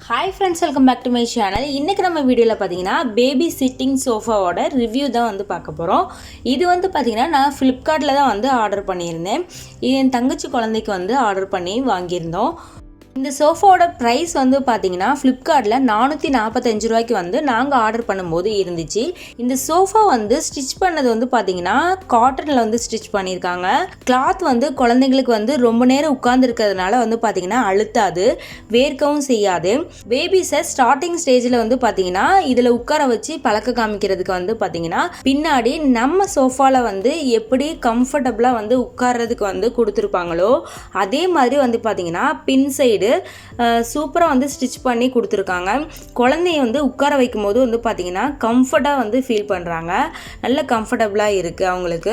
Hi friends, welcome back to my channel. இன்றைக்கி நம்ம வீடியோவில் பார்த்தீங்கன்னா பேபி சிட்டிங் சோஃபாவோட ரிவ்யூ தான் வந்து பார்க்க போகிறோம். இது வந்து பார்த்திங்கன்னா நான் ஃப்ளிப்கார்ட்டில் தான் வந்து ஆர்டர் பண்ணியிருந்தேன். இது என் தங்கச்சி குழந்தைக்கு வந்து ஆர்டர் பண்ணி வாங்கியிருந்தோம். இந்த சோஃபாவோட ப்ரைஸ் வந்து பார்த்தீங்கன்னா ஃப்ளிப்கார்ட்டில் 445 ரூபாய்க்கு வந்து நாங்கள் ஆர்டர் பண்ணும்போது இருந்துச்சு. இந்த சோஃபா வந்து ஸ்டிச் பண்ணது வந்து பார்த்தீங்கன்னா காட்டனில் வந்து ஸ்டிச் பண்ணியிருக்காங்க. கிளாத் வந்து குழந்தைங்களுக்கு வந்து ரொம்ப நேரம் உட்கார்ந்துருக்கிறதுனால வந்து பார்த்தீங்கன்னா அழுத்தாது, வேர்க்கவும் செய்யாது. பேபிஸை ஸ்டார்டிங் ஸ்டேஜில் வந்து பார்த்தீங்கன்னா இதில் உட்கார வச்சு பழக்க காமிக்கிறதுக்கு வந்து பார்த்தீங்கன்னா பின்னாடி நம்ம சோஃபாவில் வந்து எப்படி கம்ஃபர்டபுளாக வந்து உட்கார்றதுக்கு வந்து கொடுத்துருப்பாங்களோ அதே மாதிரி வந்து பார்த்தீங்கன்னா பின் சைடு சூப்பராக வந்து ஸ்டிச் பண்ணி கொடுத்துருக்காங்க. குழந்தைய வந்து உட்கார வைக்கும் போது வந்து பார்த்தீங்கன்னா கம்ஃபர்ட்டாக வந்து ஃபீல் பண்ணுறாங்க. நல்ல கம்ஃபர்டபுளாக இருக்குது அவங்களுக்கு.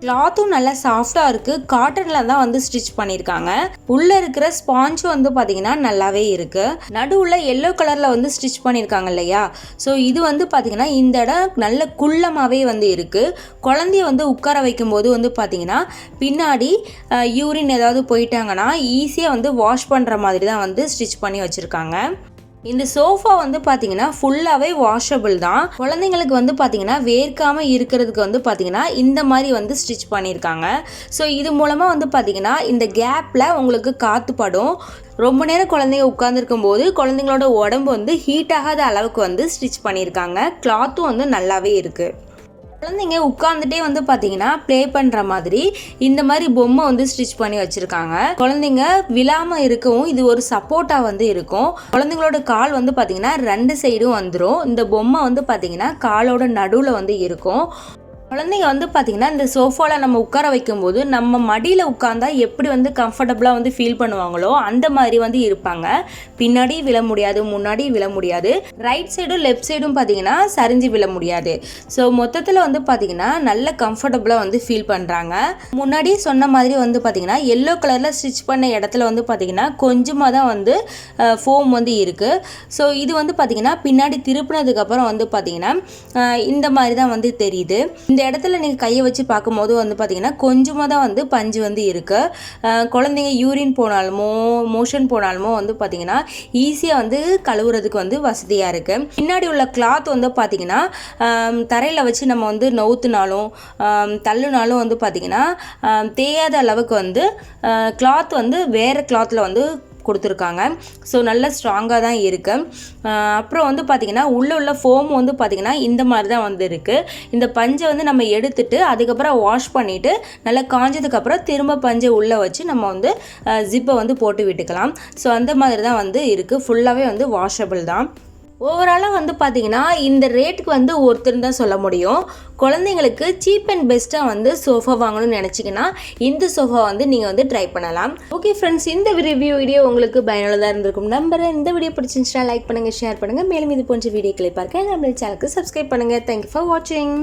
கிளாத்தும் நல்லா சாஃப்டாக இருக்குது. காட்டனில் தான் வந்து ஸ்டிச் பண்ணியிருக்காங்க. உள்ளே இருக்கிற ஸ்பாஞ்சும் வந்து பார்த்தீங்கன்னா நல்லாவே இருக்குது. நடுவில் எல்லோ கலரில் வந்து ஸ்டிச் பண்ணியிருக்காங்க இல்லையா, ஸோ இது வந்து பார்த்தீங்கன்னா இந்த இடம் நல்ல குள்ளமாகவே வந்து இருக்குது. குழந்தைய வந்து உட்கார வைக்கும் போது வந்து பார்த்தீங்கன்னா பின்னாடி யூரின் ஏதாவது போயிட்டாங்கன்னா ஈஸியாக வந்து வாஷ் பண்ணுற மாதிரி தான் வந்து ஸ்டிச் பண்ணி வச்சுருக்காங்க. இந்த சோஃபா வந்து பார்த்தீங்கன்னா ஃபுல்லாகவே வாஷபிள் தான். குழந்தைங்களுக்கு வந்து பார்த்தீங்கன்னா வேர்க்காமல் இருக்கிறதுக்கு வந்து பார்த்தீங்கன்னா இந்த மாதிரி வந்து ஸ்டிச் பண்ணியிருக்காங்க. ஸோ இது மூலமாக வந்து பார்த்தீங்கன்னா இந்த கேப்பில் உங்களுக்கு காற்று படும். ரொம்ப நேரம் குழந்தைங்க உட்காந்துருக்கும் போது குழந்தைங்களோட உடம்பு வந்து ஹீட் ஆகாத அளவுக்கு வந்து ஸ்டிச் பண்ணியிருக்காங்க. கிளாத்தும் வந்து நல்லாவே இருக்குது. குழந்தைங்க உட்காந்துட்டே வந்து பார்த்தீங்கன்னா ப்ளே பண்ணுற மாதிரி இந்த மாதிரி பொம்மை வந்து ஸ்டிச் பண்ணி வச்சுருக்காங்க. குழந்தைங்க விழாமல் இருக்கவும் இது ஒரு சப்போர்ட்டாக வந்து இருக்கும். குழந்தைங்களோட கால் வந்து பார்த்தீங்கன்னா 2 சைடும் வந்துடும். இந்த பொம்மை வந்து பார்த்தீங்கன்னா காலோட நடுவில் வந்து இருக்கும். குழந்தைங்க வந்து பார்த்திங்கன்னா இந்த சோஃபாவில் நம்ம உட்கார வைக்கும்போது நம்ம மடியில் உட்காந்தா எப்படி வந்து கம்ஃபர்டபுளாக வந்து ஃபீல் பண்ணுவாங்களோ அந்த மாதிரி வந்து இருப்பாங்க. பின்னாடி விழ முடியாது, முன்னாடி விழ முடியாது, ரைட் சைடும் லெஃப்ட் சைடும் பார்த்திங்கன்னா சரிஞ்சு விழ முடியாது. ஸோ மொத்தத்தில் வந்து பார்த்திங்கன்னா நல்ல கம்ஃபர்டபுளாக வந்து ஃபீல் பண்ணுறாங்க. முன்னாடி சொன்ன மாதிரி வந்து பார்த்திங்கன்னா எல்லோ கலரில் ஸ்டிச் பண்ண இடத்துல வந்து பார்த்திங்கன்னா கொஞ்சமாக தான் வந்து ஃபோம் வந்து இருக்குது. ஸோ இது வந்து பார்த்திங்கன்னா பின்னாடி திருப்பினதுக்கப்புறம் வந்து பார்த்திங்கன்னா இந்த மாதிரி தான் வந்து தெரியுது. இந்த இடத்துல நீங்கள் கையை வச்சு பார்க்கும்போது வந்து பார்த்தீங்கன்னா கொஞ்சமாக தான் வந்து பஞ்சு வந்து இருக்குது. குழந்தைங்க யூரின் போனாலுமோ மோஷன் போனாலுமோ வந்து பார்த்தீங்கன்னா ஈஸியாக வந்து கழுவுறதுக்கு வந்து வசதியாக இருக்குது. பின்னாடி உள்ள கிளாத் வந்து பார்த்தீங்கன்னா தரையில் வச்சு நம்ம வந்து நவுத்துனாலும் தள்ளுனாலும் வந்து பார்த்தீங்கன்னா தேயாத அளவுக்கு வந்து கிளாத் வந்து வேறு கிளாத்தில் வந்து கொடுத்துருக்காங்க. ஸோ நல்ல ஸ்ட்ராங்காக தான் இருக்குது. அப்புறம் வந்து பார்த்திங்கன்னா உள்ள ஃபோம் வந்து பார்த்திங்கன்னா இந்த மாதிரி தான் வந்து இருக்குது. இந்த பஞ்சை வந்து நம்ம எடுத்துட்டு அதுக்கப்புறம் வாஷ் பண்ணிவிட்டு நல்லா காஞ்சதுக்கப்புறம் திரும்ப பஞ்சை உள்ளே வச்சு நம்ம வந்து ஜிப்பை வந்து போட்டு விட்டுக்கலாம். ஸோ அந்த மாதிரி தான் வந்து இருக்குது. ஃபுல்லாகவே வந்து வாஷபிள் தான். ஓவராலாக வந்து பார்த்தீங்கன்னா இந்த ரேட்டுக்கு வந்து ஒருத்தர் தான் சொல்ல முடியும். குழந்தைங்களுக்கு சீப் அண்ட் பெஸ்ட்டாக வந்து சோஃபா வாங்கணும்னு நினச்சிங்கன்னா இந்த சோஃபா வந்து நீங்கள் வந்து ட்ரை பண்ணலாம். ஓகே ஃப்ரெண்ட்ஸ், இந்த வீடியோ உங்களுக்கு பயனுள்ளதாக இருந்திருக்கும் நம்புறேன். இந்த வீடியோ பிடிச்சிருந்துச்சுன்னா லைக் பண்ணுங்கள், ஷேர் பண்ணுங்கள். மேலும் இது போன்ற வீடியோக்களை பார்க்க நம்மளுடைய சேனலுக்கு சப்ஸ்கிரைப் பண்ணுங்கள். தேங்க்யூ ஃபார் வாட்சிங்.